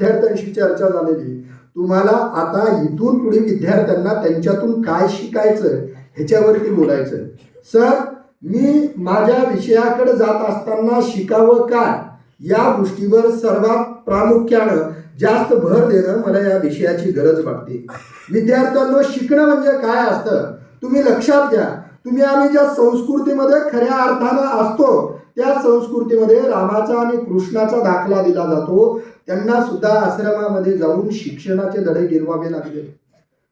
विद्यार्थ्यांशी चर्चा झालेली. तुम्हाला आता इथून पुढे विद्यार्थ्यांना त्यांच्यातून काय शिकायचं ह्याच्यावरती बोलायचं. सर, मी माझ्या विषयाकडे जात असताना शिकावं काय या गोष्टीवर सर्वात प्रामुख्यानं जास्त भर देणं मला या विषयाची गरज वाटते. विद्यार्थ्यांना शिकणं म्हणजे काय असतं तुम्ही लक्षात घ्या. तुम्ही आम्ही ज्या संस्कृतीमध्ये खऱ्या अर्थानं असतो त्या संस्कृतीमध्ये रामाचा आणि कृष्णाचा दाखला दिला जातो. त्यांना सुद्धा आश्रमामध्ये जाऊन शिक्षणाचे धडे गिरवावे लागले.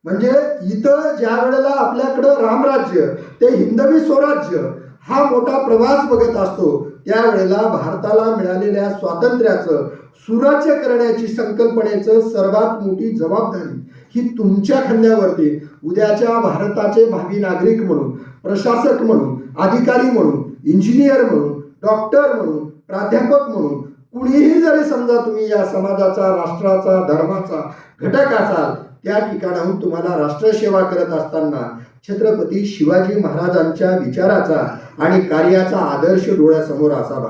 म्हणजे इथं ज्या वेळेला आपल्याकडं रामराज्य ते हिंदवी स्वराज्य हा मोठा प्रवास बघत असतो त्यावेळेला भारताला मिळालेल्या स्वातंत्र्याचं सुराज्य करण्याची संकल्पनेचं सर्वात मोठी जबाबदारी ही तुमच्या खांद्यावरती उद्याच्या भारताचे भावी नागरिक म्हणून, प्रशासक म्हणून, अधिकारी म्हणून, इंजिनियर म्हणून, डॉक्टर म्हणून, प्राध्यापक म्हणून कुणीही जरी समजा तुम्ही या समाजाचा, राष्ट्राचा, धर्माचा घटक असाल त्या ठिकाणाहून तुम्हाला राष्ट्रसेवा करत असताना छत्रपती शिवाजी महाराजांच्या विचाराचा आणि कार्याचा आदर्श डोळ्यासमोर असावा.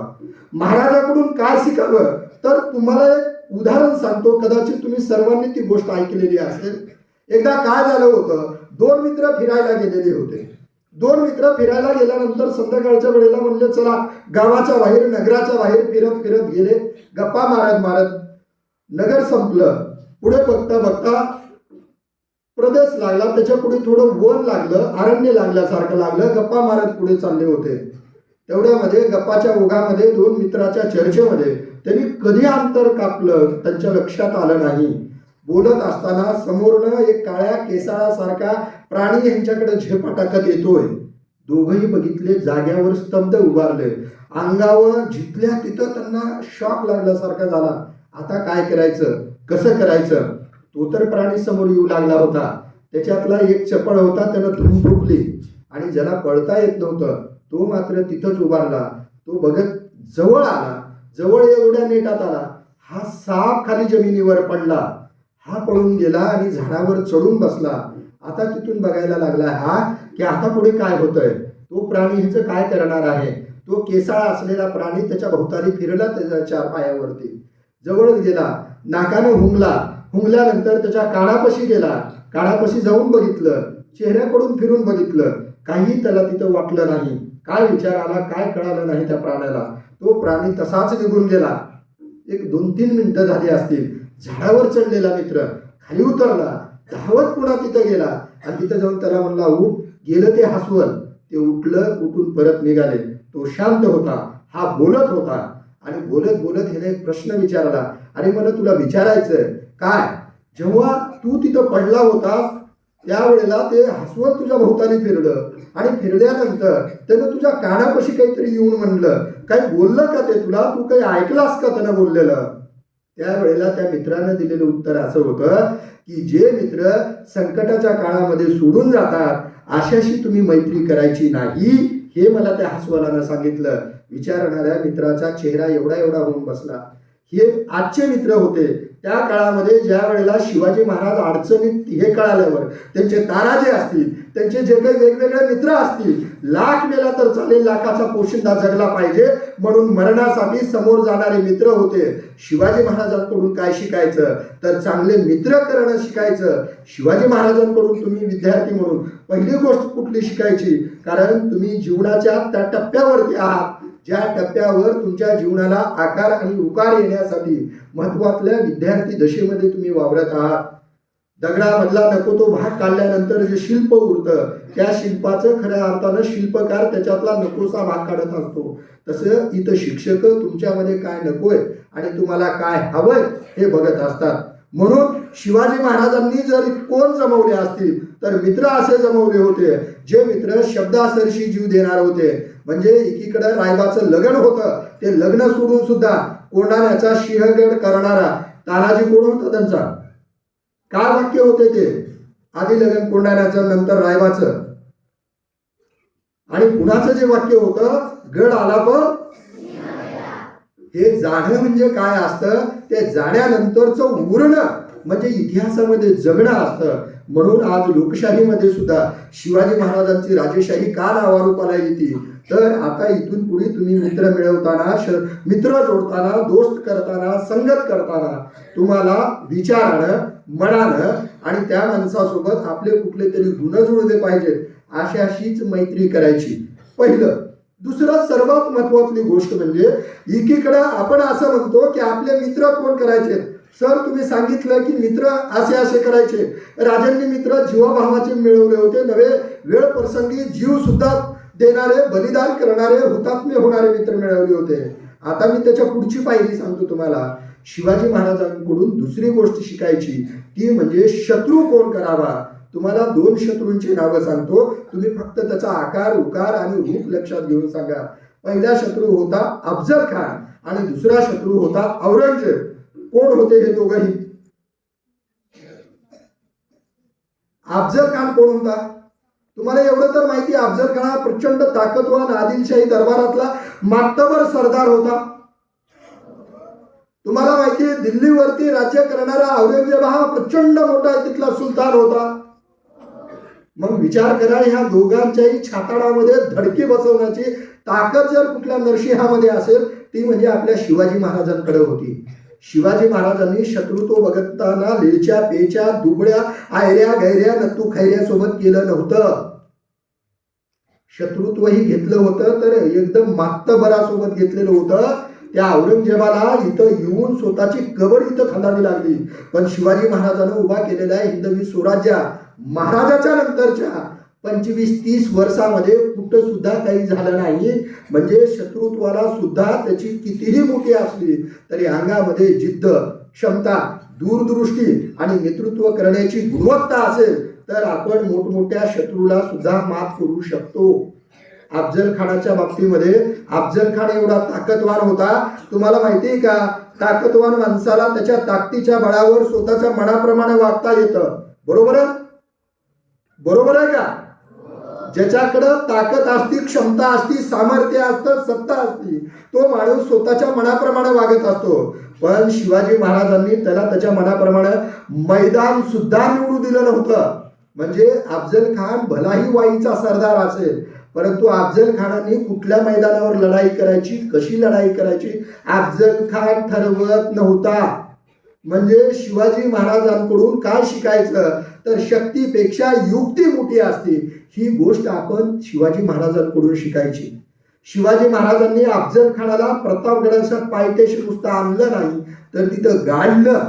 महाराजांकडून काय शिकावं तर तुम्हाला एक उदाहरण सांगतो. कदाचित तुम्ही सर्वांनी ती गोष्ट ऐकलेली असेल. एकदा काय झालं होतं, दोन मित्र फिरायला गेलेले होते. दोन मित्र फिरायला गेल्यानंतर संध्याकाळच्या वेळेला म्हणले चला गावाच्या बाहेर, नगराच्या बाहेर फिरत फिरत गेले. गप्पा मारत मारत नगर संपलं. पुढे बघता बघता प्रदेश लागला, त्याच्या पुढे थोडं वन लागलं, अरण्य लागल्यासारखं लागलं. गप्पा मारत पुढे चालले होते. तेवढ्यामध्ये गप्पाच्या ओघामध्ये दोन मित्राच्या चर्चेमध्ये त्यांनी कधी अंतर कापलं त्यांच्या लक्षात आलं नाही. बोलत असताना समोरनं एक काळ्या केसाळासारखा प्राणी यांच्याकडे झेपा टाकत येतोय. दोघंही बघितले, जाग्यावर स्तब्ध उभारले. अंगावर जिथल्या तिथं त्यांना शॉक लागल्यासारखा झाला. आता काय करायचं, कसं करायचं. तो तर प्राणी समोर येऊ लागला होता. त्याच्यातला एक चपळ होता, त्यानं धूम ठोकली आणि ज्याला पळता येत नव्हतं तो मात्र तिथंच उभारला. तो बघत जवळ आला. जवळ एवढ्या नेटात आला, हा साप खाली जमिनीवर पडला. हा पळून गेला आणि झाडावर चढून बसला. आता तिथून बघायला लागला हा की आता पुढे काय होतंय. तो प्राणी ह्याचं काय करणार आहे. तो केसाळा असलेला प्राणी त्याच्या भोवताली फिरला, त्याच्या चार पायावरती जवळच गेला. नाकानं हुंगला. हुंगल्यानंतर त्याच्या कानापाशी गेला. कानापाशी जाऊन बघितलं, चेहऱ्याकडून फिरून बघितलं, काही त्याला तिथं वाटलं नाही. काय विचार आला काय कळालं नाही त्या प्राण्याला. तो प्राणी तसाच निघून गेला. एक 2-3 मिनिटं झाली असतील. झाडावर चढलेला मित्र खाली उतरला, धावत पुन्हा तिथं गेला आणि तिथं जाऊन त्याला म्हणला उठ. गेलं ते हसवल. ते उठलं, उठून परत निघाले. तो शांत होता, हा बोलत होता आणि बोलत बोलत ह्याने एक प्रश्न विचारला. अरे मला तुला विचारायचं काय, जेव्हा तू तिथं पडला होतास त्यावेळेला ते हसवत तुझ्या भोवताली फिरलं आणि फिरल्यानंतर त्यानं तुझ्या कानापाशी काहीतरी येऊन म्हणलं, काही बोललं का ते तुला, तू काही ऐकलास का त्यानं बोललेलं. त्यावेळेला त्या मित्रानं दिलेलं उत्तर असं होतं की जे मित्र संकटाच्या काळामध्ये सोडून जातात अशाशी तुम्ही मैत्री करायची नाही, हे मला त्या हसवालानं सांगितलं. विचारणाऱ्या मित्राचा चेहरा एवढा एवढा होऊन बसला. हे आजचे मित्र होते. त्या काळामध्ये ज्या वेळेला शिवाजी महाराज अडचणीत हे कळाल्यावर त्यांचे ताराजे असतील, त्यांचे जे काही वेगवेगळे मित्र असतील, लाख मेला तर चालेल, लाखाचा पोशिंदा जगला पाहिजे म्हणून मरणासाठी समोर जाणारे मित्र होते. शिवाजी महाराजांकडून काय शिकायचं तर चांगले मित्र करणं शिकायचं. शिवाजी महाराजांकडून तुम्ही विद्यार्थी म्हणून पहिली गोष्ट कुठली शिकायची, कारण तुम्ही जीवनाच्या त्या टप्प्यावरती आहात ज्या टप्प्यावर तुमच्या जीवनाला आकार आणि उकार येण्यासाठी महत्वातल्या विद्यार्थी दशेमध्ये तुम्ही वावरत आहात. दगडामधला नको तो भाग काढल्यानंतर जे शिल्प उरतं त्या शिल्पाचं खऱ्या अर्थानं शिल्पकार त्याच्यातला नकोसा भाग काढत असतो. तसं इथं शिक्षक तुमच्यामध्ये काय नकोय आणि तुम्हाला काय हवंय हे बघत असतात. म्हणून शिवाजी महाराजांनी जर कोण जमवले असतील तर मित्र असे जमवले होते जे मित्र शब्दासरशी जीव देणार होते. म्हणजे एकीकडे रायबाचं लग्न होतं, ते लग्न सोडून सुद्धा कोंढाण्याचा सिंहगड करणारा तानाजी कोण होता, त्यांचा काय वाक्य होते ते, आधी लग्न कोंढाण्याचं नंतर रायबाचं, आणि कुणाचं जे वाक्य होतं गड आला पण. हे जाणं म्हणजे काय असतं, ते जाण्यानंतरचं उरणं म्हणजे इतिहासामध्ये जगणं असतं. म्हणून आज लोकशाहीमध्ये सुद्धा शिवाजी महाराजांची राजेशाही का नावारूपाला येते तर आता इथून पुढे तुम्ही मित्र मिळवताना मित्र जोडताना, दोस्त करताना, संगत करताना तुम्हाला विचारानं, मनानं आणि त्या माणसासोबत आपले कुठले तरी गुण जुळले पाहिजेत, अशाशीच मैत्री करायची. पहिलं. दुसरं सर्वात महत्वाची गोष्ट म्हणजे एकीकडे आपण असं म्हणतो की आपले मित्र कोण करायचे. सर तुम्ही सांगितलं की मित्र असे असे करायचे. राजांनी मित्र जीवाभावाचे मिळवले होते, नवे वेळ प्रसंगी जीव सुद्धा देणारे, बलिदान करणारे, हुतात्मे होणारे मित्र मिळवले होते. आता मी त्याच्या पुढची पायरी सांगतो तुम्हाला. शिवाजी महाराजांकडून दुसरी गोष्ट शिकायची ती म्हणजे शत्रू कोण करावा. तुम्हाला 2 शत्रूंची नावं सांगतो, तुम्ही फक्त त्याचा आकार, उकार आणि रूप लक्षात घेऊन सांगा. पहिला शत्रू होता अफजल खान आणि दुसरा शत्रू होता औरंगजेब. कोण होते हे दोघंही? अफजल खान कोण होता? तुम्हाला एवढं तर माहिती, अफजल खान हा प्रचंड ताकदवान आदिलशाही दरबारातला मातबर सरदार होता. तुम्हाला माहिती आहे दिल्लीवरती राज्य करणारा औरंगजेब हा प्रचंड मोठा तिथला सुलतान होता. मग विचार करा, ह्या दोघांच्याही छाताडामध्ये धडकी बसवण्याची ताकद जर कुठल्या नरसिंहामध्ये असेल ती म्हणजे आपल्या शिवाजी महाराजांकडे होती. शिवाजी महाराजांनी शत्रुत्व बघताना लेच्या पेच्या, दुबळ्या, आयऱ्या गैऱ्या, नत्तू खैऱ्या सोबत केलं नव्हतं. शत्रुत्वही घेतलं होतं तर एकदम मातबरासोबत घेतलेलं होतं. त्या औरंगजेबाला इथं येऊन स्वतःची कबर इथं खांदावी लागली. पण शिवाजी महाराजांनी उभा केलेला हिंदवी स्वराज्य महाराजाच्या नंतरच्या 25-30 वर्षामध्ये कुठं सुद्धा काही झालं नाही. म्हणजे शत्रुत्वाला सुद्धा त्याची कितीही मोठी असली तरी अंगामध्ये जिद्द, क्षमता, दूरदृष्टी आणि नेतृत्व करण्याची गुणवत्ता असेल तर आपण मोठमोठ्या शत्रूला सुद्धा मात करू शकतो. अफजल खानाच्या बाबतीमध्ये अफजल खान एवढा ताकदवान होता. तुम्हाला माहिती आहे का, ताकदवान माणसाला त्याच्या ताकदीच्या बळावर स्वतःच्या मनाप्रमाणे वागता येतं. बरोबर आहे? बरोबर आहे का? ज्याच्याकडं ताकद असती, क्षमता असती, सामर्थ्य असतं, सत्ता असती, तो माणूस स्वतःच्या मनाप्रमाणे वागत असतो. पण शिवाजी महाराजांनी त्याला त्याच्या मनाप्रमाणे मैदान सुद्धा निवडू दिलं नव्हतं. म्हणजे अफजल खान भलाही वाईचा सरदार असेल परंतु अफजल खानाने कुठल्या मैदानावर लढाई करायची, कशी लढाई करायची अफजल खान ठरवत नव्हता. म्हणजे शिवाजी महाराजांकडून काय शिकायचं तर शक्तीपेक्षा युक्ती मोठी असते. ही गोष्ट आपण शिवाजी महाराजांकडून शिकायची. शिवाजी महाराजांनी अफजल खानाला प्रतापगडाच्या पायथ्याशी नुसतं आणलं नाही तर तिथं गाडलं.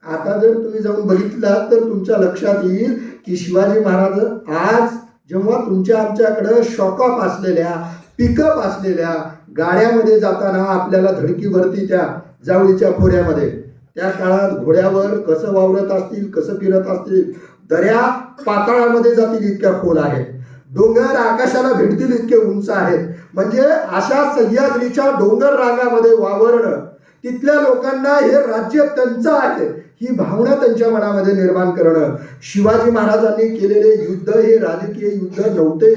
आता जर तुम्ही जाऊन बघितलं तर तुमच्या लक्षात येईल की शिवाजी महाराज आज जेव्हा आमच्याकडं शॉकअप असलेल्या, पिकअप असलेल्या गाड्यामध्ये जाताना आपल्याला धडकीवरती त्या जावळीच्या खोऱ्यामध्ये त्या काळात घोड्यावर कसं वावरत असतील, कसं फिरत असतील, दऱ्या पाताळामध्ये जातील इतक्या खोल आहेत, डोंगर आकाशाला भेटतील इतके उंच आहेत. म्हणजे अशा सह्याद्रीच्या डोंगर रांगामध्ये वावरणं, तिथल्या लोकांना हे राज्य त्यांचं आहे ही भावना त्यांच्या मनामध्ये निर्माण करणं. शिवाजी महाराजांनी केलेले युद्ध हे राजकीय युद्ध नव्हते.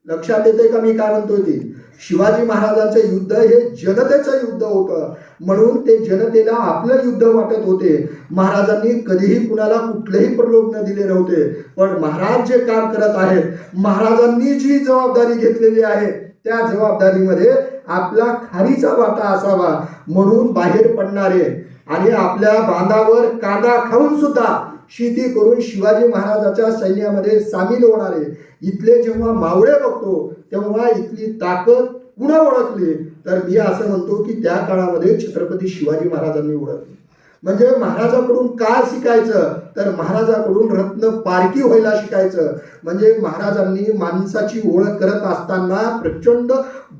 लक्षात येते का मी काय म्हणतोय ते? शिवाजी महाराजांचं युद्ध हे जनतेचं युद्ध होतं. म्हणून ते जनतेला आपलं युद्ध वाटत होते. महाराजांनी कधीही कुणाला कुठलेही प्रलोभन दिले नव्हते. पण महाराज जे काम करत आहेत, महाराजांनी जी जबाबदारी घेतलेली आहे त्या जबाबदारीमध्ये आपला खारीचा वाटा असावा म्हणून बाहेर पडणारे आणि आपल्या बांधावर कांदा खाऊन सुद्धा शेती करून शिवाजी महाराजाच्या सैन्यामध्ये सामील होणारे इथले जेव्हा मावळे बघतो तेव्हा इथली ताकद पुन्हा ओळखली तर मी असं म्हणतो की त्या काळामध्ये छत्रपती शिवाजी महाराजांनी ओळखली. म्हणजे महाराजाकडून काय शिकायचं तर महाराजाकडून रत्न पारखी व्हायला शिकायचं. म्हणजे महाराजांनी माणसाची ओळख करत असताना प्रचंड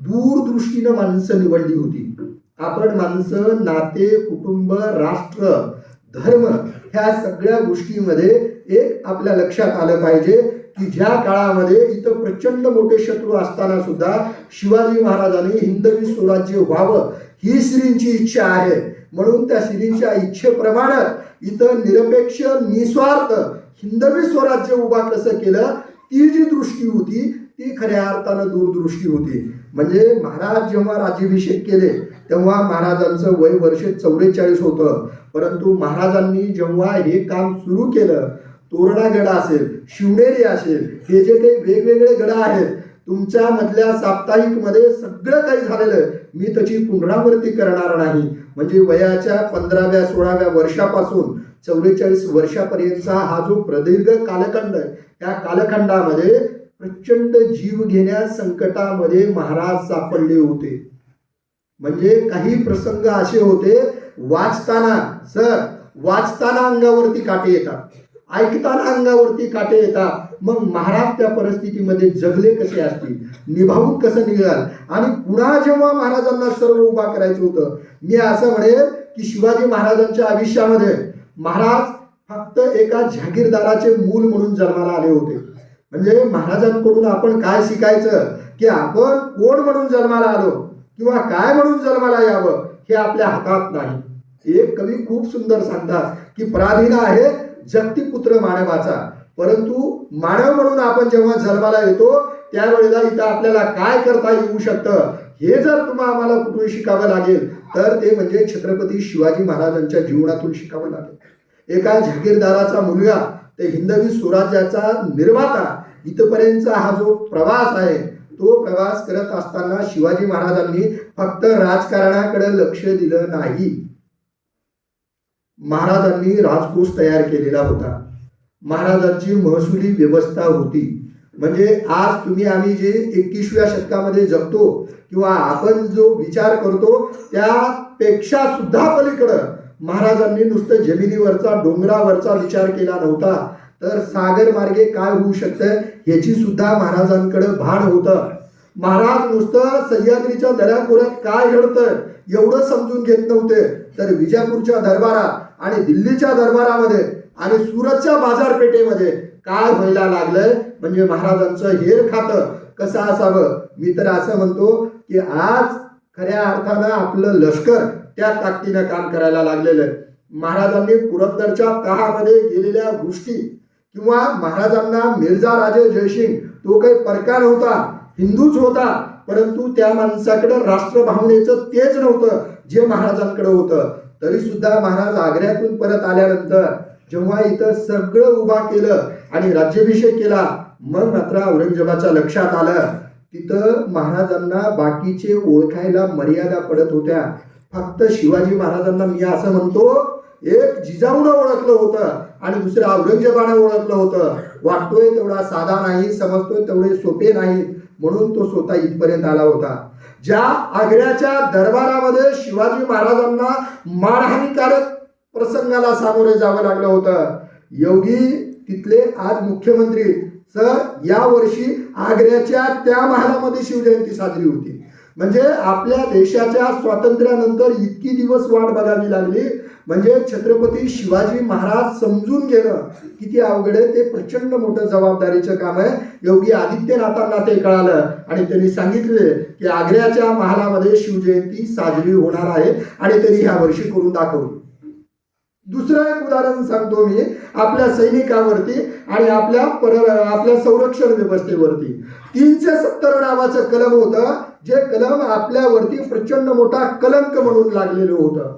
दूरदृष्टीनं माणसं निवडली होती. आपण माणसं नाते, कुटुंब, राष्ट्र, धर्म ह्या सगळ्या गोष्टींमध्ये एक आपल्या लक्षात आलं पाहिजे की ज्या काळामध्ये इथं प्रचंड मोठे शत्रू असताना सुद्धा शिवाजी महाराजांनी हिंदवी स्वराज्य व्हावं ही श्रींची इच्छा आहे. म्हणून त्या श्रींच्या इच्छेप्रमाणे इथं निरपेक्ष, निस्वार्थ हिंदवी स्वराज्य उभा कसं केलं, ती जी दृष्टी होती ती खऱ्या अर्थानं दूरदृष्टी होती. म्हणजे महाराज जेव्हा राज्याभिषेक केले तेव्हा महाराजांचं वय वर्ष 44 होतं. परंतु महाराजांनी जेव्हा हे काम सुरू केलं, तोरणागड असेल, शिवनेरी असेल, हे जे काही वेगवेगळे गड आहेत, तुमच्या मधल्या साप्ताहिक मध्ये सगळं काही झालेलं मी त्याची पुनरावृत्ती करणार नाही. म्हणजे वयाच्या 15व्या 16व्या वर्षापासून 44 वर्षापर्यंतचा हा जो प्रदीर्घ कालखंड आहे, त्या कालखंडामध्ये प्रचंड जीव घेण्या संकटामध्ये महाराज सापडले होते. म्हणजे काही प्रसंग असे होते, वाचताना अंगावरती काटे येतात, ऐकताना अंगावरती काटे येतात. मग महाराज त्या परिस्थितीमध्ये जगले कसे असतील, निभावून कसं निघाल. आणि पुन्हा जेव्हा महाराजांना सर्व उभा करायचं होतं, मी असं म्हणेल की शिवाजी महाराजांच्या आयुष्यामध्ये महाराज फक्त एका जहागीरदाराचे मूल म्हणून जन्माला आले होते. म्हणजे महाराजांकडून आपण काय शिकायचं की आपण कोण म्हणून जन्माला आलो किंवा काय म्हणून जन्माला यावं हे आपल्या हातात नाही. एक कवी खूप सुंदर सांगतात की पराधीन आहे जगतीपुत्र मानवाचा, परंतु मानव म्हणून आपण जेव्हा जन्माला येतो त्यावेळेला इथं आपल्याला काय करता येऊ शकतं हे जर तुम्हाला आम्हाला कुठून शिकावं लागेल तर ते म्हणजे छत्रपती शिवाजी महाराजांच्या जीवनातून शिकावं लागेल. एका जहागीरदाराचा मुलगा ते हिंदवी स्वराज्याचा निर्माता इथपर्यंतचा हा जो प्रवास आहे, तो प्रवास करत असताना शिवाजी महाराजांनी फक्त राजकारणाकडे लक्ष दिलं नाही. महाराजांनी राजकोष तयार केलेला होता, महाराजांची महसुली व्यवस्था होती. म्हणजे आज तुम्ही आम्ही जे 21व्या शतकामध्ये जगतो किंवा आपण जो विचार करतो त्यापेक्षा सुद्धा पलीकडं महाराजांनी नुसतं जमिनीवरचा डोंगरावरचा विचार केला नव्हता, तर सागर मार्गे काय होऊ शकतं ह्याची सुद्धा महाराजांकडे भान होतं. महाराज नुसतं सह्याद्रीच्या दऱ्याखोऱ्यात काय घडतं एवढं समजून घेत नव्हते, तर विजापूरच्या दरबारात आणि दिल्लीच्या दरबारामध्ये आणि सुरतच्या बाजारपेठेमध्ये काय व्हायला लागलंय, म्हणजे महाराजांचं हेर खातं कसं असावं. मी तर असं म्हणतो की आज खऱ्या अर्थानं आपलं लष्कर त्या ताकदीनं काम करायला लागलेलं आहे. महाराजांनी पुरंदरच्या तहामध्ये गेलेल्या गोष्टी किंवा महाराजांना मिर्झा राजे जयसिंग तो काही परका नव्हता, हिंदूच होता, परंतु त्या माणसाकडे राष्ट्रभावनेचं तेज नव्हतं जे महाराजांकडे होतं. तरी सुद्धा महाराज आग्र्यातून परत आल्यानंतर जेव्हा इथं सगळं उभा केलं आणि राज्याभिषेक केला, मग मात्र औरंगजेबाच्या लक्षात आलं तिथं महाराजांना बाकीचे ओळखायला मर्यादा पडत होत्या. फक्त शिवाजी महाराजांना मी असं म्हणतो एक जिजाऊनं ओळखलं होतं आणि दुसऱ्या औरंगजेबानं ओळखलं होतं. वाटतोय तेवढा साधा नाही, समजतोय तेवढे सोपे नाहीत, म्हणून तो स्वतः इथपर्यंत आला होता. ज्या आग्र्याच्या दरबारामध्ये शिवाजी महाराजांना मानहानीकारक प्रसंगाला सामोरे जावं लागलं होतं, योगी तिथले आज मुख्यमंत्री सर या वर्षी आग्र्याच्या त्या महालामध्ये शिवजयंती साजरी होती. म्हणजे आपल्या देशाच्या स्वातंत्र्यानंतर इतकी दिवस वाट बघावी लागली. म्हणजे छत्रपती शिवाजी महाराज समजून घेणं किती अवघड आहे ते प्रचंड मोठं जबाबदारीचं काम आहे. योगी आदित्यनाथांना ते कळालं आणि त्यांनी सांगितले की आग्र्याच्या महालामध्ये शिवजयंती साजरी होणार आहे आणि त्यांनी ह्या वर्षी करून दाखवली. दुसरं एक उदाहरण सांगतो मी आपल्या सैनिकावरती आणि आपल्या संरक्षण व्यवस्थेवरती. 370 नावाचं कलम होतं, जे कलम आपल्यावरती प्रचंड मोठा कलंक म्हणून लागलेलं होतं.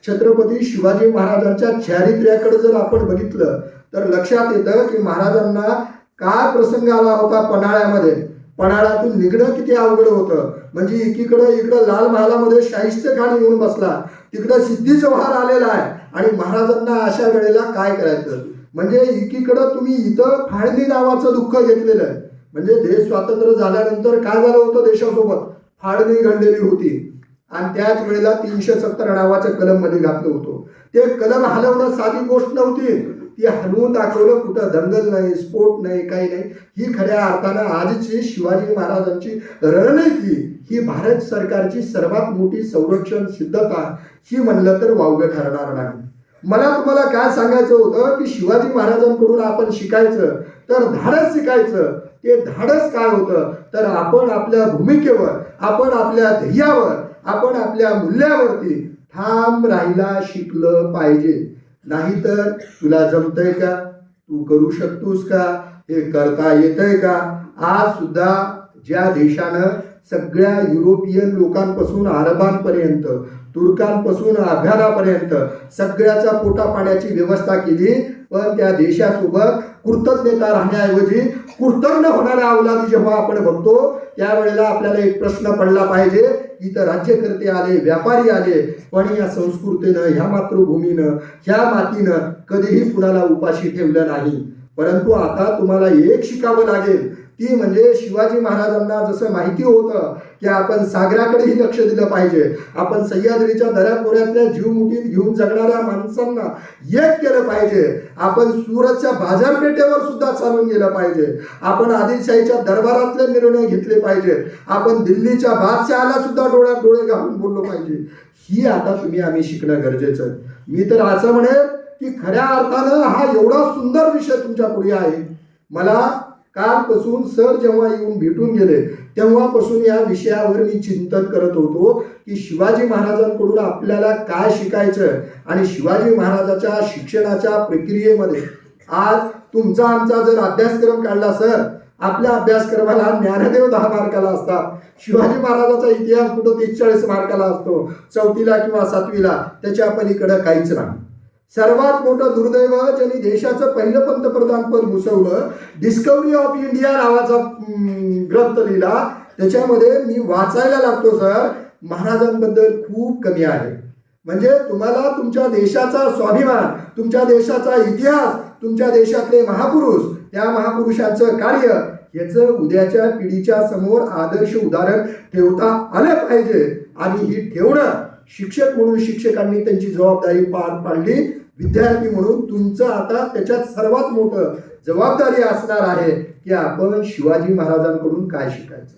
छत्रपती शिवाजी महाराजांच्या चारित्र्याकडे जर आपण बघितलं तर लक्षात येतं की महाराजांना काय प्रसंग आला होता पन्हाळ्यामध्ये. पन्हाळ्यातून निघणं किती अवघड होतं. म्हणजे इकडं लाल महालामध्ये शाहिस्ते खान येऊन बसला, तिकडं सिद्धी जवाहर आलेला आहे आणि महाराजांना अशा वेळेला काय करायचं. म्हणजे एकीकडं तुम्ही इथं फाळणी नावाचं दुःख घेतलेलं आहे. म्हणजे देश स्वातंत्र्य झाल्यानंतर काय झालं होतं, देशासोबत फाळणी घडलेली होती आणि त्याच वेळेला 370 नावाच्या कलम मध्ये घातलं होतं. ते कलम हलवणं साधी गोष्ट नव्हती, ती हलवून दाखवलं. कुठं दंगल नाही, स्फोट नाही, काही नाही. ही खऱ्या अर्थानं आजची शिवाजी महाराजांची रणनीती ही भारत सरकारची सर्वात मोठी संरक्षण सिद्धता ही म्हणलं तर वावगं ठरणार नाही. मला तुम्हाला काय सांगायचं होतं की शिवाजी महाराजांकडून आपण शिकायचं तर धाडस शिकायचं. ते धाडस काय होतं तर आपण आपल्या भूमिकेवर, आपण आपल्या ध्येयावर, आपण आपल्या मूल्यावरती ठाम राहायला शिकलं पाहिजे. नाहीतर तुला जमतंय का, तू करू शकतोस का, हे करता येतंय का. आज सुद्धा ज्या देशानं सगळ्या युरोपियन लोकांपासून अरबांपर्यंत, तुर्कांपासून अफगाणापर्यंत सगळ्याच्या पोटा पाण्याची व्यवस्था केली. पण त्या देशासोबत कृतज्ञता राहण्याऐवजी कृतज्ञ होणाऱ्या अवलादी जेव्हा आपण बघतो त्यावेळेला आपल्याला एक प्रश्न पडला पाहिजे. इथं राज्यकर्ते आले, व्यापारी आले, पण या संस्कृतीनं, ह्या मातृभूमीनं, ह्या मातीनं कधीही कुणाला उपाशी ठेवलं नाही. परंतु आता तुम्हाला एक शिकावं लागेल, ती म्हणजे शिवाजी महाराजांना जसं माहिती होतं की आपण सागराकडेही लक्ष दिलं पाहिजे, आपण सह्याद्रीच्या दऱ्याखोऱ्यातल्या जीव मुठीत घेऊन जगणाऱ्या माणसांना एक केलं पाहिजे, आपण सुरतच्या बाजारपेठेवर सुद्धा चालून गेलं पाहिजे, आपण आदिलशाहीच्या दरबारातले निर्णय घेतले पाहिजे, आपण दिल्लीच्या बादशहाला सुद्धा डोळ्यात डोळे घालून बोललो पाहिजे. ही आता आम्ही शिकणं गरजेचं आहे. मी तर असं म्हणेन की खऱ्या अर्थानं हा एवढा सुंदर विषय तुमच्या पुढे आहे. मला कालपासून सर जेव्हा येऊन भेटून गेले तेव्हापासून या विषयावर मी चिंतन करत होतो की शिवाजी महाराजांकडून आपल्याला काय शिकायचं आणि शिवाजी महाराजाच्या शिक्षणाच्या प्रक्रियेमध्ये आज तुमचा आमचा जर अभ्यासक्रम काढला सर, आपल्या अभ्यासक्रमाला ज्ञानदेव 10 मार्काला असतात, शिवाजी महाराजाचा इतिहास कुठं 43 मार्काला असतो, 4थीला किंवा 7वीला, त्याच्या पलीकडं काहीच नाही. सर्वात मोठं दुर्दैव ज्यांनी देशाचं पहिलं पंतप्रधान पद घुसवलं, डिस्कवरी ऑफ इंडिया नावाचा ग्रंथ लिहिला, त्याच्यामध्ये मी वाचायला लागतो सर, महाराजांबद्दल खूप कमी आहे. म्हणजे तुम्हाला तुमच्या देशाचा स्वाभिमान, तुमच्या देशाचा इतिहास, तुमच्या देशातले महापुरुष, त्या महापुरुषांचं कार्य याचं उद्याच्या पिढीच्या समोर आदर्श उदाहरण ठेवता आलं पाहिजे. आणि ही ठेवणं शिक्षक म्हणून शिक्षकांनी त्यांची जबाबदारी पार पाडली, विद्यार्थी म्हणून तुमचं आता त्याच्यात सर्वात मोठं जबाबदारी असणार आहे की आपण शिवाजी महाराजांकडून काय शिकायचं.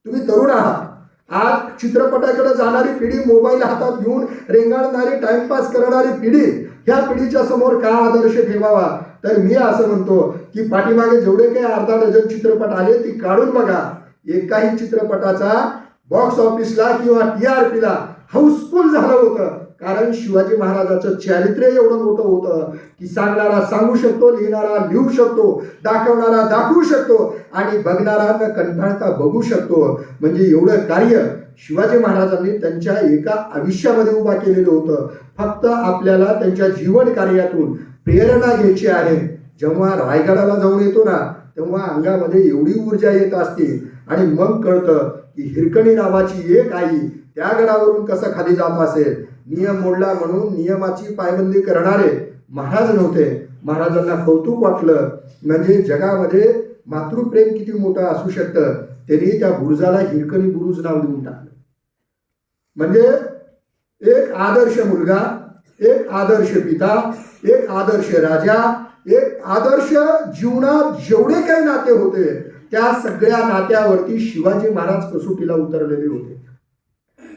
तुम्ही तरुण आहात, आज चित्रपटाकडे जाणारी पिढी, मोबाईल हातात घेऊन रेंगाळणारी, टाइमपास करणारी पिढी, ह्या पिढीच्या समोर काय आदर्श ठेवावा. तर मी असं म्हणतो की पाठीमागे जेवढे काही अर्धा डझन चित्रपट आले ती काढून बघा. एकाही चित्रपटाचा बॉक्स ऑफिसला किंवा TRPला हाऊसफुल झालं होतं, कारण शिवाजी महाराजाचं चारित्र्य एवढं मोठं होतं की सांगणारा सांगू शकतो, लिहिणारा लिहू शकतो, दाखवणारा दाखवू शकतो आणि बघणारा न कंटाळता बघू शकतो. म्हणजे एवढं कार्य शिवाजी महाराजांनी त्यांच्या एका आयुष्यामध्ये उभा केलेलं होतं. फक्त आपल्याला त्यांच्या जीवन कार्यातून प्रेरणा घ्यायची आहे. जेव्हा रायगडाला जाऊन येतो ना तेव्हा अंगामध्ये एवढी ऊर्जा येत असते आणि मग कळतं की हिरकणी नावाची एक आई त्या गडावरून कसं खाली जात असेल. नियम मोडला म्हणून नियमाची पायबंदी करणारे महाराज नव्हते. महाराजांना कौतुक वाटलं, म्हणजे जगामध्ये मातृप्रेम किती मोठं असू शकतं. त्यांनी त्या बुरुजाला हिरकणी बुरुज नाव देऊन टाकलं. म्हणजे एक आदर्श मुलगा, एक आदर्श पिता, एक आदर्श राजा, एक आदर्श जीवनात जेवढे काही नाते होते त्या सगळ्या नात्यावरती शिवाजी महाराज कसोटीला उतरलेले होते.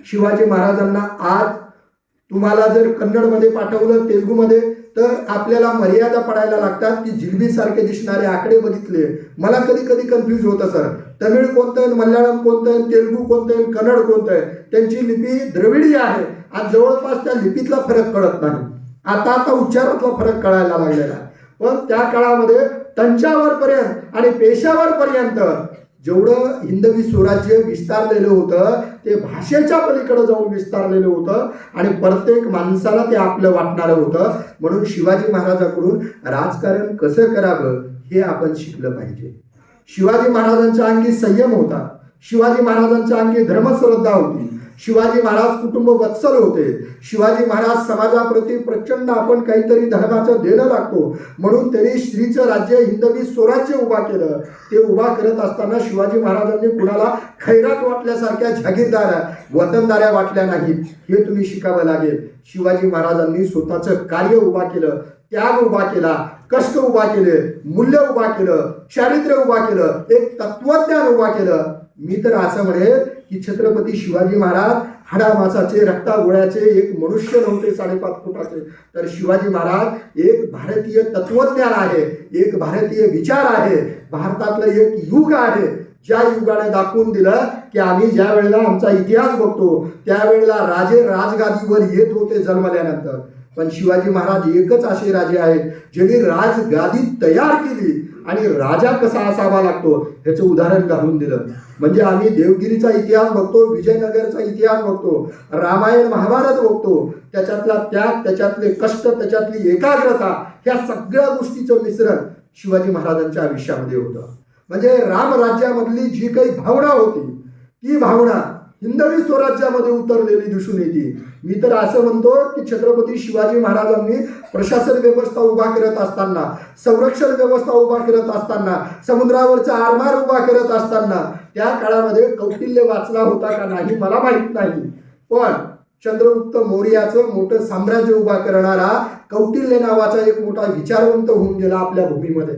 शिवाजी महाराजांना आज तुम्हाला जर कन्नडमध्ये पाठवलं, तेलुगूमध्ये, तर आपल्याला मर्यादा पडायला लागतात की जिलबीसारखे दिसणारे आकडे बघितले मला कधी कधी कन्फ्यूज होतं सर. तमिळ कोणतं आहे, मल्याळम कोणतं आहे, तेलुगू कोणतं आहे, कन्नड कोणतं आहे. त्यांची लिपी द्रविडी आहे आणि जवळपास त्या लिपीतला फरक कळत नाही. आता उच्चारातला फरक कळायला लागलेला आहे. पण त्या काळामध्ये तंजावरपर्यंत आणि पेशावरपर्यंत जेवढं हिंदवी स्वराज्य विस्तारलेलं होतं ते भाषेच्या पलीकडे जाऊन विस्तारलेलं होतं आणि प्रत्येक माणसाला ते आपलं वाटणारं होतं. म्हणून शिवाजी महाराजांकडून राजकारण कसं करावं हे आपण शिकलं पाहिजे. शिवाजी महाराजांच्या अंगी संयम होता, शिवाजी महाराजांच्या अंगी धर्मश्रद्धा होती, शिवाजी महाराज कुटुंब वत्सल होते, शिवाजी महाराज समाजाप्रती प्रचंड आपण काहीतरी धर्माचं देणं लागतो म्हणून त्यांनी श्रीचं राज्य, हिंदवी स्वराज्य उभा केलं. ते उभा करत असताना शिवाजी महाराजांनी कुणाला खैरात वाटल्यासारख्या जागीरदाऱ्या, वतनदाऱ्या वाटल्या नाहीत. हे तुम्ही शिकावं लागेल. शिवाजी महाराजांनी स्वतःचं कार्य उभा केलं, त्याग उभा केला, कष्ट उभा केले, मूल्य उभा केलं, चारित्र्य उभा केलं, एक तत्वज्ञान उभा केलं. मी तर असं म्हणेल की छत्रपती शिवाजी महाराज हाडामासाचे, रक्तागोळ्याचे एक मनुष्य नव्हते 5.5 फुटाचे, तर शिवाजी महाराज एक भारतीय तत्वज्ञान आहे, एक भारतीय विचार आहे, भारतातलं एक युग आहे. ज्या युगाने दाखवून दिलं की आम्ही ज्या वेळेला आमचा इतिहास बघतो त्यावेळेला राजे राजगादीवर येत होते जन्मल्यानंतर, पण शिवाजी महाराज एकच असे राजे आहेत ज्यांनी राजगादी तयार केली आणि राजा कसा असावा लागतो ह्याचं उदाहरण घालून दिलं. म्हणजे आम्ही देवगिरीचा इतिहास बघतो, विजयनगरचा इतिहास बघतो, रामायण महाभारत बघतो, त्याच्यातला त्याग, त्याच्यातले कष्ट, त्याच्यातली एकाग्रता, ह्या सगळ्या गोष्टीचं मिश्रण शिवाजी महाराजांच्या आयुष्यामध्ये होतं. म्हणजे रामराज्यामधली जी काही भावना होती ती भावना हिंदवी स्वराज्यामध्ये उतरलेली दिसून येते. मी तर असं म्हणतो की छत्रपती शिवाजी महाराजांनी प्रशासन व्यवस्था उभा करत असताना, संरक्षण व्यवस्था उभा करत असताना, समुद्रावरचा आरमार उभा करत असताना त्या काळामध्ये कौटिल्य वाचला होता का नाही मला माहित नाही, पण चंद्रगुप्त मौर्याचं मोठं साम्राज्य उभा करणारा कौटिल्य नावाचा एक मोठा विचारवंत होऊन गेला आपल्या भूमीमध्ये.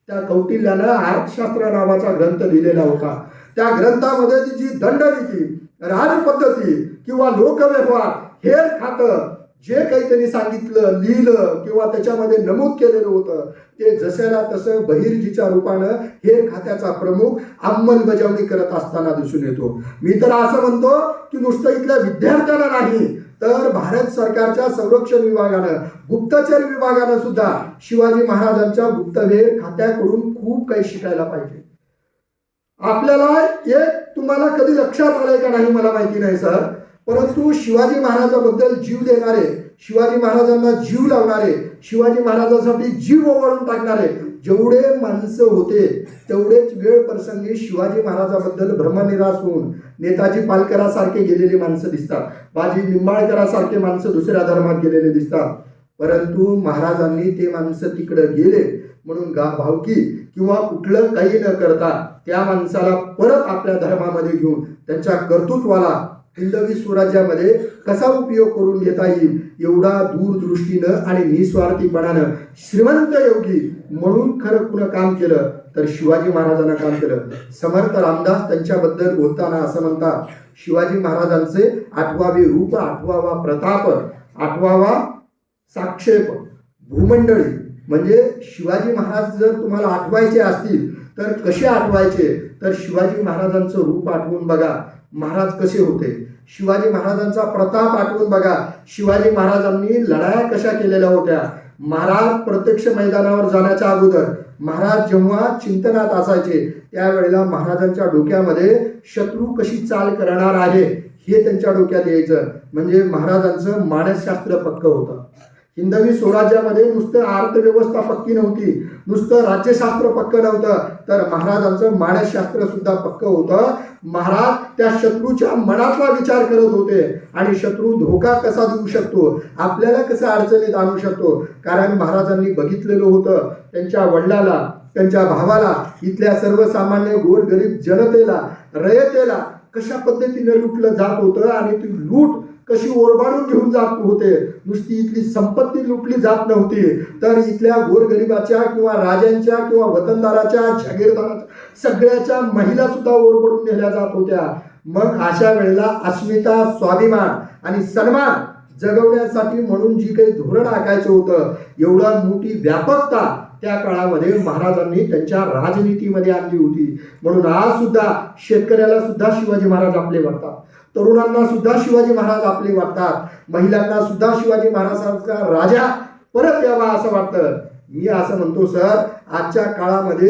त्या कौटिल्यानं अर्थशास्त्र नावाचा ग्रंथ लिहिलेला होता. त्या ग्रंथामध्ये तिची दंडनीती, राजपद्धती किंवा लोकव्यवहार, हेर खातं, जे काही त्यांनी सांगितलं, लिहिलं किंवा त्याच्यामध्ये नमूद केलेलं होतं ते जसंला तसं बहिर्जीच्या रूपानं हेर खात्याचा प्रमुख अंमलबजावणी करत असताना दिसून येतो. मी तर असं म्हणतो की नुसतं इथल्या विद्यार्थ्यांना नाही तर भारत सरकारच्या संरक्षण विभागानं, गुप्तचर विभागानं सुद्धा शिवाजी महाराजांच्या गुप्तहेर खात्याकडून खूप काही शिकायला पाहिजे. आपल्याला एक तुम्हाला कधी लक्षात आलंय का नाही मला माहिती नाही सर, परंतु शिवाजी महाराजांबद्दल जीव देणारे, शिवाजी महाराजांना जीव लावणारे, शिवाजी महाराजांसाठी जीव ओवाळून टाकणारे जेवढे माणसं होते तेवढेच वेळ प्रसंगी शिवाजी महाराजांबद्दल भ्रमनिरास होऊन नेताजी पालकरासारखे गेलेली माणसं दिसतात, बाजी निंबाळकरासारखे माणसं दुसऱ्या धर्मात गेलेले दिसतात. परंतु महाराजांनी ते माणसं तिकडे गेले म्हणून भावकी किंवा कुठलं काही न करता त्या माणसाला परत आपल्या धर्मामध्ये घेऊन त्यांच्या कर्तृत्वाला हिंदवी स्वराज्यामध्ये कसा उपयोग करून घेता येईल एवढा दूरदृष्टीनं आणि निस्वार्थीपणानं श्रीमंत योगी म्हणून खरं कुणं काम केलं तर शिवाजी महाराजांना काम केलं. समर्थ रामदास त्यांच्याबद्दल बोलताना असं म्हणतात, शिवाजी महाराजांचे 8वे रूप, 8वा प्रताप, 8वा साक्षेप, भूमंडळी. म्हणजे शिवाजी महाराज जर तुम्हाला आठवायचे असतील तर कसे आठवायचे तर शिवाजी महाराजांचं रूप आठवून बघा, महाराज कसे होते. शिवाजी महाराजांचा प्रताप आठवून बघा, शिवाजी महाराजांनी लढाया कशा केलेल्या होत्या. महाराज प्रत्यक्ष मैदानावर जाण्याच्या अगोदर महाराज जेव्हा चिंतनात असायचे त्यावेळेला महाराजांच्या डोक्यामध्ये शत्रू कशी चाल करणार आहे हे त्यांच्या डोक्यात यायचं. म्हणजे महाराजांचं मानसशास्त्र पक्क होतं. हिंदवी स्वराज्यामध्ये नुसतं अर्थव्यवस्था पक्की नव्हती, नुसतं राज्यशास्त्र पक्क नव्हतं, तर महाराजांचं मानसशास्त्र सुद्धा पक्क होतं. महाराज त्या शत्रूच्या मनातला विचार करत होते आणि शत्रू धोका कसा देऊ शकतो, आपल्याला कसं अडचणीत आणू शकतो. कारण महाराजांनी बघितलेलं होतं त्यांच्या वडिलाला, त्यांच्या भावाला, इथल्या सर्वसामान्य गोरगरीब जनतेला, रयतेला कशा पद्धतीने लुटलं जात होतं आणि ती लूट कशी ओरबाडून घेऊन जात होते. नुसती इथली संपत्ती लुटली जात नव्हती तर इथल्या गोरगरिबाच्या किंवा राजांच्या किंवा वतनदाराच्या, जागीरदाराच्या, सगळ्याच्या महिला सुद्धा ओरबडून नेल्या जात होत्या. मग अशा वेळेला अस्मिता, स्वाभिमान आणि सन्मान जगवण्यासाठी म्हणून जी काही धोरण आखायचं होतं, एवढा मोठी व्यापकता त्या काळामध्ये महाराजांनी त्यांच्या राजनीतीमध्ये आणली होती. म्हणून आज सुद्धा शेतकऱ्याला सुद्धा शिवाजी महाराज आपले वाटतात, तरुणांना सुद्धा शिवाजी महाराज आपले वाटतात, महिलांना सुद्धा शिवाजी महाराजांचा राजा परत यावा असं वाटतं. मी असं म्हणतो सर, आजच्या काळामध्ये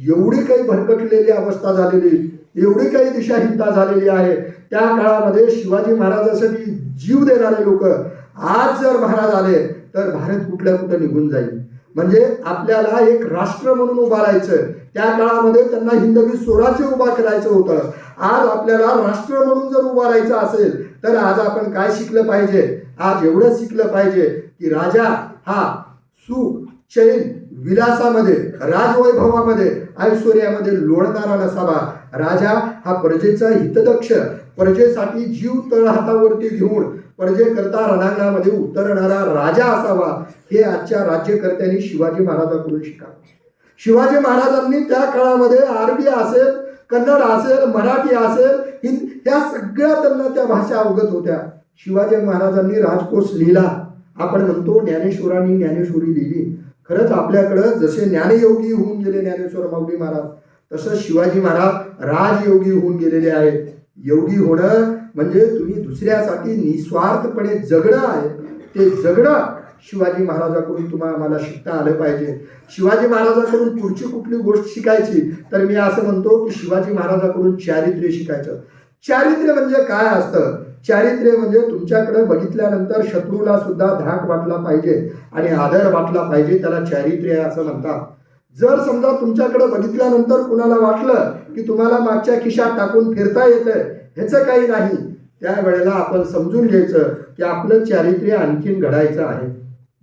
एवढी काही भरकटलेली अवस्था झालेली, एवढी काही दिशाहीनता झालेली आहे, त्या काळामध्ये शिवाजी महाराजांसाठी जीव देणारे लोक आज जर महाराज आले तर भारत कुठल्या कुठं निघून जाईल. म्हणजे आपल्याला एक राष्ट्र म्हणून उभा राहायचं, त्या काळामध्ये त्यांना हिंदवी स्वराज्य उभा करायचं होतं. आज आपल्याला राष्ट्र म्हणून जर उभा राहायचं असेल तर आज आपण काय शिकलं पाहिजे, आज एवढं शिकलं पाहिजे की राजा हा सुख, चैन, विलासामध्ये, राजवैभवामध्ये, ऐश्वर्यामध्ये लोळणारा नसावा. राजा हा प्रजेचा हितदक्ष, प्रजेसाठी जीव तळहातावरती घेऊन प्रजेकरता रणांगणामध्ये उतरणारा राजा असावा. हे आजच्या राज्यकर्त्यांनी शिवाजी महाराजांकडून शिकावं. शिवाजी महाराजांनी त्या काळामध्ये आरबी असेल, कन्नड असेल, मराठी असेल, ह्या सगळ्या त्यांना त्या भाषा अवगत होत्या. शिवाजी महाराजांनी राजकोष लिहिला. आपण म्हणतो ज्ञानेश्वरांनी ज्ञानेश्वरी लिहिली. खरंच आपल्याकडं जसे ज्ञानयोगी होऊन गेले ज्ञानेश्वर माऊली महाराज, तसं शिवाजी महाराज राजयोगी होऊन गेलेले आहेत. योगी होणं म्हणजे तुम्ही दुसऱ्यासाठी निस्वार्थपणे जगणं आहे. ते जगणं शिवाजी महाराजाकडून आम्हाला शिकता आलं पाहिजे. शिवाजी महाराजाकडून पुढची कुठली गोष्ट शिकायची तर मी असं म्हणतो की शिवाजी महाराजाकडून चारित्र्य शिकायचं. चारित्र्य म्हणजे काय असतं? चारित्र्य म्हणजे तुमच्याकडे बघितल्यानंतर शत्रूला सुद्धा धाक वाटला पाहिजे आणि आदर वाटला पाहिजे, त्याला चारित्र्य असं म्हणतात. जर समजा तुमच्याकडे बघितल्यानंतर कुणाला वाटलं की तुम्हाला मागच्या खिशात टाकून फिरता येतं, ह्याचं काही नाही, त्यावेळेला आपण समजून घ्यायचं की आपलं चारित्र्य आणखीन घडायचं आहे.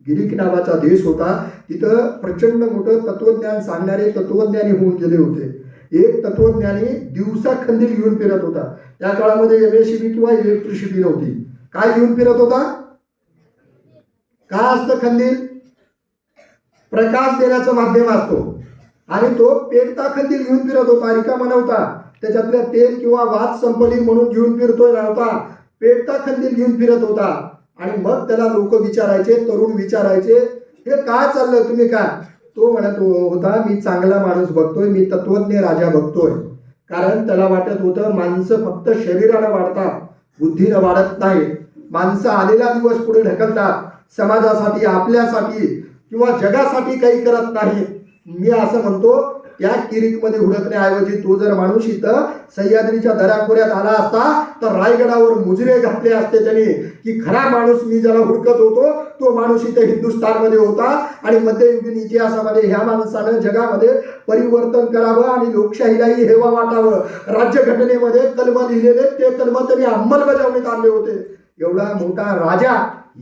गिरीक नावाचा देश होता, तिथं प्रचंड मोठं तत्वज्ञान सांगणारे तत्वज्ञानी होऊन गेले होते. एक तत्वज्ञानी दिवसा खंदील घेऊन फिरत होता. त्या काळामध्ये एमएससीबी किंवा इलेक्ट्रिसिटी नव्हती. काय घेऊन फिरत होता? काय असतं खंदील? प्रकाश देण्याचं माध्यम असतो. आणि तो पेटता खंदील घेऊन फिरत होता, रिकामा नव्हता. त्याच्यातल्या तेल किंवा वात संपली म्हणून घेऊन फिरतोय नव्हता, पेटता खंदील घेऊन फिरत होता. आणि मग त्याला लोक विचारायचे, तरुण विचारायचे, हे काय चाललं, तुम्ही काय? तो म्हणत होता, मी चांगला माणूस बघतोय, मी तत्वज्ञ राजा बघतोय. कारण त्याला वाटत होतं माणसं फक्त शरीरानं वाढतात, बुद्धीनं वाढत नाही. माणसं आलेला दिवस पुढे ढकलतात, समाजासाठी, आपल्यासाठी किंवा जगासाठी काही करत नाही. मी असं म्हणतो, त्या किरीकमध्ये हुडकण्याऐवजी तो जर माणूस इथं सह्याद्रीच्या दऱ्याखोऱ्यात आला असता तर रायगडावर मुजरे घातले असते त्यांनी की खरा माणूस मी ज्याला हुडकत होतो तो माणूस इथे हिंदुस्थानमध्ये होता. आणि मध्ययुगीन इतिहासामध्ये ह्या माणसानं जगामध्ये परिवर्तन करावं आणि लोकशाहीलाही हेवा वाटावं. राज्यघटनेमध्ये कलम लिहिलेले ते कलम त्यांनी अंमलबजावणीत आणले होते. एवढा मोठा राजा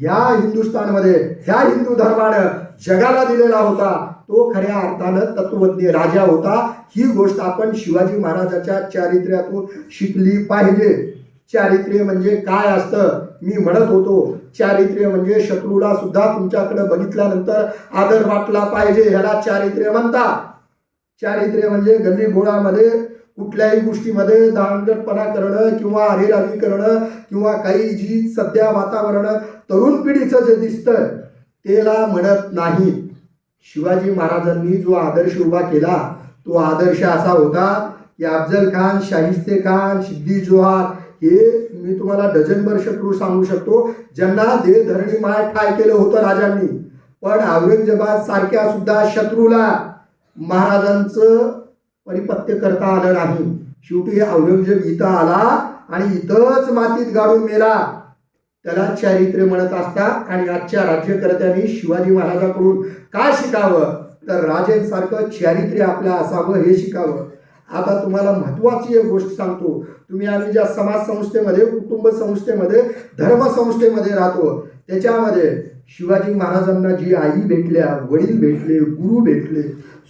या हिंदुस्थानमध्ये ह्या हिंदू धर्मानं जगाला दिलेला होता. तो खऱ्या अर्थानं तत्वज्ञ राजा होता. ही गोष्ट आपण शिवाजी महाराजाच्या चारित्र्यातून शिकली पाहिजे. चारित्र्य म्हणजे काय असतं? मी म्हणत होतो, चारित्र्य म्हणजे शत्रूला सुद्धा तुमच्याकडे बघितल्यानंतर आदर वाटला पाहिजे, ह्याला चारित्र्य म्हणतात. चारित्र्य म्हणजे गल्ली बोळामध्ये कुठल्याही गोष्टीमध्ये दांडगटपणा करणं किंवा अरेरावी करणं किंवा काही जी सध्या वातावरण तरुण पिढीचं जे दिसतं त्याला म्हणत नाही. शिवाजी महाराजांनी जो आदर्श उभा केला तो आदर्श असा होता की अफजल खान, शाहिस्ते खान, सिद्दी जोहार हे मी तुम्हाला डझनभर शत्रू सांगू शकतो ज्यांना दे धरणी माय ठाय केलं होतं राजांनी. पण औरंगजेबाद सारख्या सुद्धा शत्रूला महाराजांचं परिपत्य करता आलं नाही. शेवटी औरंगजेब इथं आला आणि इथंच मातीत गाडून मेला. त्याला चारित्र्य म्हणत असतात. आणि आजच्या राज्यकर्त्यांनी शिवाजी महाराजांकडून काय शिकावं तर राजेंसारखं चारित्र्य आपलं असावं हे शिकावं. आता तुम्हाला महत्त्वाची एक गोष्ट सांगतो. आम्ही ज्या समाज संस्थेमध्ये, कुटुंब संस्थेमध्ये, धर्मसंस्थेमध्ये राहतो त्याच्यामध्ये शिवाजी महाराजांना जी आई भेटल्या, वडील भेटले, गुरु भेटले,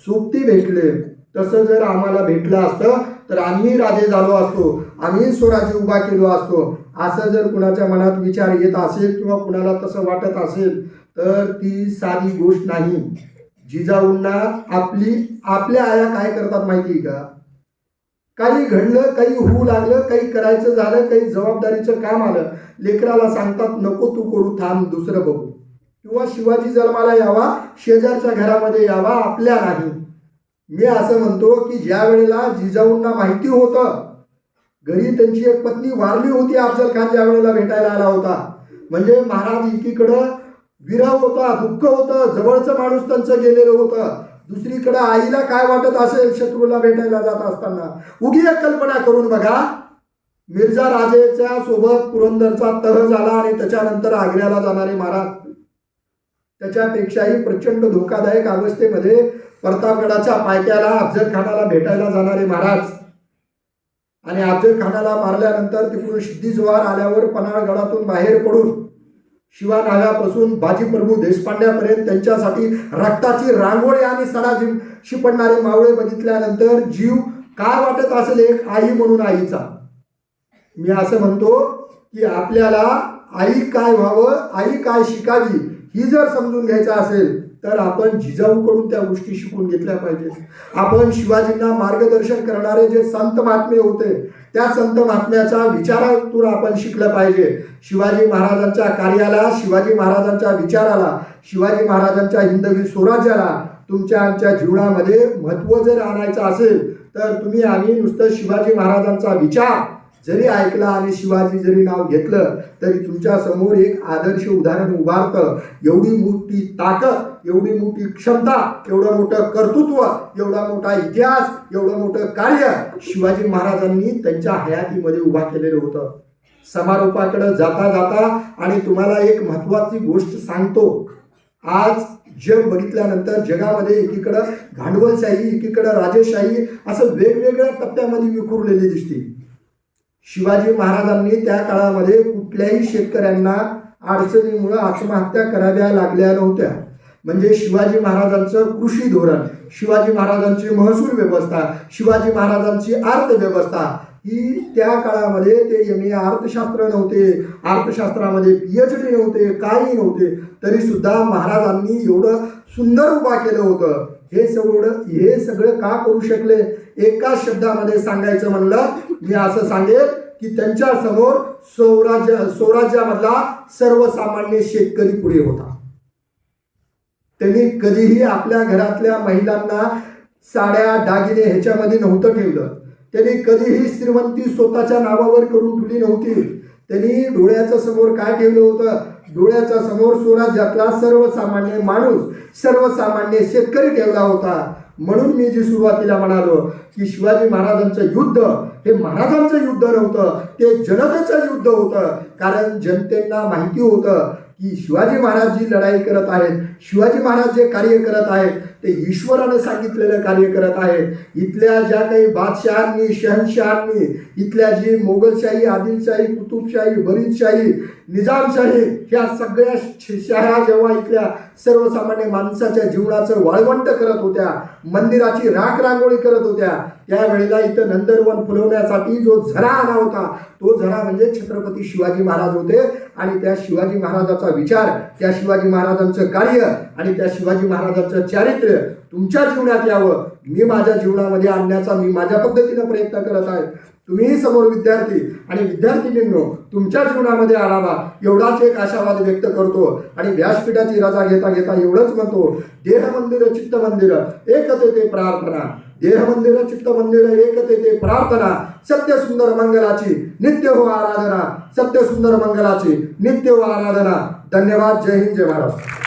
सोबती भेटले, तसं जर आम्हाला भेटलं असतं तर आम्ही राजे झालो असतो, आम्ही स्वराज्य उभा केलो असतो. असं जर कुणाच्या मनात विचार येत असेल किंवा कुणाला तसं वाटत असेल तर ती साधी गोष्ट नाही. जिजाऊंना आपल्या आया काय करतात माहिती आहे का? काही घडलं, काही होऊ लागलं, काही करायचं झालं, काही जबाबदारीचं काम आलं, लेकराला सांगतात नको तू करू, थांब दुसरं बघू. किंवा शिवाजी जन्माला यावा, शेजारच्या घरामध्ये यावा, आपल्या नाही. मी असं म्हणतो की ज्या वेळेला जिजाऊंना माहिती होतं, घरी त्यांची एक पत्नी वारली होती, अफजल खान ज्या वेळेला भेटायला आला होता, म्हणजे महाराज एकीकडं विरह होता, दुःख होतं, जवळचं माणूस त्यांचं गेलेलं होतं, दुसरीकडं आईला काय वाटत असेल शत्रूला भेटायला जात असताना. उगी एक कल्पना करून बघा, मिर्झा राजेच्या सोबत पुरंदरचा तह झाला आणि त्याच्यानंतर आग्र्याला जाणारे महाराज, त्याच्यापेक्षाही प्रचंड धोकादायक अवस्थेमध्ये प्रतापगडाच्या पायथ्याला अफजल खानाला भेटायला जाणारे महाराज, आणि अफजल खानाला मारल्यानंतर तिकडून सिद्दी जोहार आल्यावर पन्हाळगडातून बाहेर पडून शिवा नाव्यापासून बाजी प्रभू देशपांड्यापर्यंत त्यांच्यासाठी रक्ताची रांगोळी आणि सडा शिपडणारे मावळे बघितल्यानंतर जीव काय वाटत असेल एक आई म्हणून आईचा. मी असं म्हणतो की आपल्याला आई काय व्हावं, आई काय शिकावी ही जर समजून घ्यायचं असेल तर आपण जिजाऊकडून त्या गोष्टी शिकून घेतल्या पाहिजेत. आपण शिवाजींना मार्गदर्शन करणारे जे संत महात्मे होते त्या संत महात्म्याच्या विचारातून आपण शिकलं पाहिजे. शिवाजी महाराजांच्या कार्याला, शिवाजी महाराजांच्या विचाराला, शिवाजी महाराजांच्या हिंदवी स्वराज्याला तुमच्या आमच्या जीवनामध्ये महत्त्व जर आणायचं असेल तर तुम्ही आम्ही नुसतं शिवाजी महाराजांचा विचार जरी ऐकला आणि शिवाजी जरी नाव घेतलं तरी तुमच्या समोर एक आदर्श उदाहरण उभारतं. एवढी मोठी ताकद, एवढी मोठी क्षमता, एवढं मोठं कर्तृत्व, एवढा मोठा इतिहास, एवढं मोठं कार्य शिवाजी महाराजांनी त्यांच्या हयातीमध्ये उभा केलेलं होतं. समारोपाकडे जाता जाता आणि तुम्हाला एक महत्वाची गोष्ट सांगतो. आज जग बघितल्यानंतर जगामध्ये एकीकडं भांडवलशाही, एकीकडं राजेशाही असं वेगवेगळ्या टप्प्यामध्ये विखुरलेली दिसते. शिवाजी महाराजांनी त्या काळामध्ये कुठल्याही शेतकऱ्यांना अडचणीमुळे आत्महत्या कराव्या लागल्या नव्हत्या. म्हणजे शिवाजी महाराजांचं कृषी धोरण, शिवाजी महाराजांची महसूल व्यवस्था, शिवाजी महाराजांची अर्थव्यवस्था ही त्या काळामध्ये ते एम.ए. अर्थशास्त्र नव्हते, अर्थशास्त्रामध्ये PhD नव्हते, काही नव्हते, तरी सुद्धा महाराजांनी एवढं सुंदर उभा केलं होतं. हे सगळं का करू शकले? एका शब्दामध्ये सांगायचं म्हणलं मी असं सांगेल की त्यांच्या समोर स्वराज्यामधला सर्वसामान्य शेतकरी पुढे होता. त्यांनी कधीही आपल्या घरातल्या महिलांना साड्या दागिने ह्याच्यामध्ये नव्हतं ठेवलं. त्यांनी कधीही श्रीमंती स्वतःच्या नावावर करून ठेवली नव्हती. त्यांनी डोळ्याच्या समोर काय ठेवलं होतं? डोळ्याच्या समोर स्वराज्यातला सर्वसामान्य माणूस, सर्वसामान्य शेतकरी ठेवला होता. म्हणून मी जी सुरुवातीला म्हणालो की शिवाजी महाराजांचं युद्ध हे महाराजांचं युद्ध नव्हतं, ते जनतेचं युद्ध होतं. कारण जनतेला माहिती होतं की शिवाजी महाराज जी लढाई करत आहेत, शिवाजी महाराज जे कार्य करत आहेत ते ईश्वरानं सांगितलेलं कार्य करत आहेत. इथल्या ज्या काही बादशहांनी, शहनशहांनी, इथल्या जी मोगलशाही, आदिलशाही, कुतुबशाही, बरीदशाही, निजामशाही ह्या सगळ्या शाह्या जेव्हा इथल्या सर्वसामान्य माणसाच्या जीवनाचं वाळवंट करत होत्या, मंदिराची राख रांगोळी करत होत्या, त्यावेळेला इथं नंदनवन फुलवण्यासाठी जो झरा आला होता तो झरा म्हणजे छत्रपती शिवाजी महाराज होते. आणि त्या शिवाजी महाराजाचा विचार, त्या शिवाजी महाराजांचं कार्य आणि त्या शिवाजी महाराजांचं चारित्र्य तुमच्या जीवनात यावं, मी माझ्या जीवनामध्ये आणण्याचा मी माझ्या पद्धतीनं प्रयत्न करत आहे. तुम्ही समोर विद्यार्थी आणि विद्यार्थिनींनो तुमच्या जीवनामध्ये आणावा एवढाच एक आशावाद व्यक्त करतो. आणि व्यासपीठाची रजा घेता घेता एवढंच म्हणतो, देह मंदिर चित्त मंदिर एकते ते प्रार्थना, देह मंदिर चित्त मंदिर एकते ते प्रार्थना, सत्य सुंदर मंगलाची नित्य हो आराधना, सत्य सुंदर मंगलाची नित्य हो आराधना. धन्यवाद. जय हिंद, जय महाराष्ट्र.